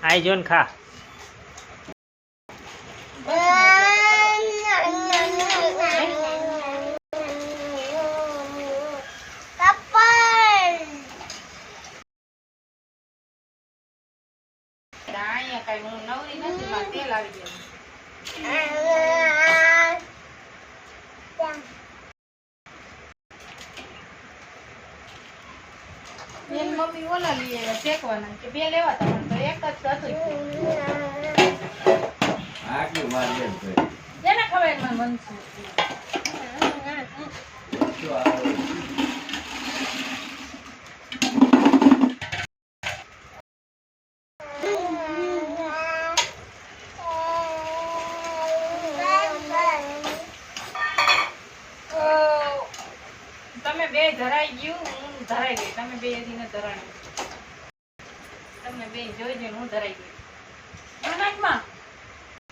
આઈ John ખા. Mummy ઓલા લઈ આવ્યા શેકવાના કે બે લેવા તા તો એક જ હતું આટલું વાર લે જેને ખવાય માં બનશું તમે બે ધરાઈ ગયું હું ધરાઈ ગઈ તમે બે હજી ન ધરાણી તમને બે જોઈ જોઈને હું ધરાઈ ગઈ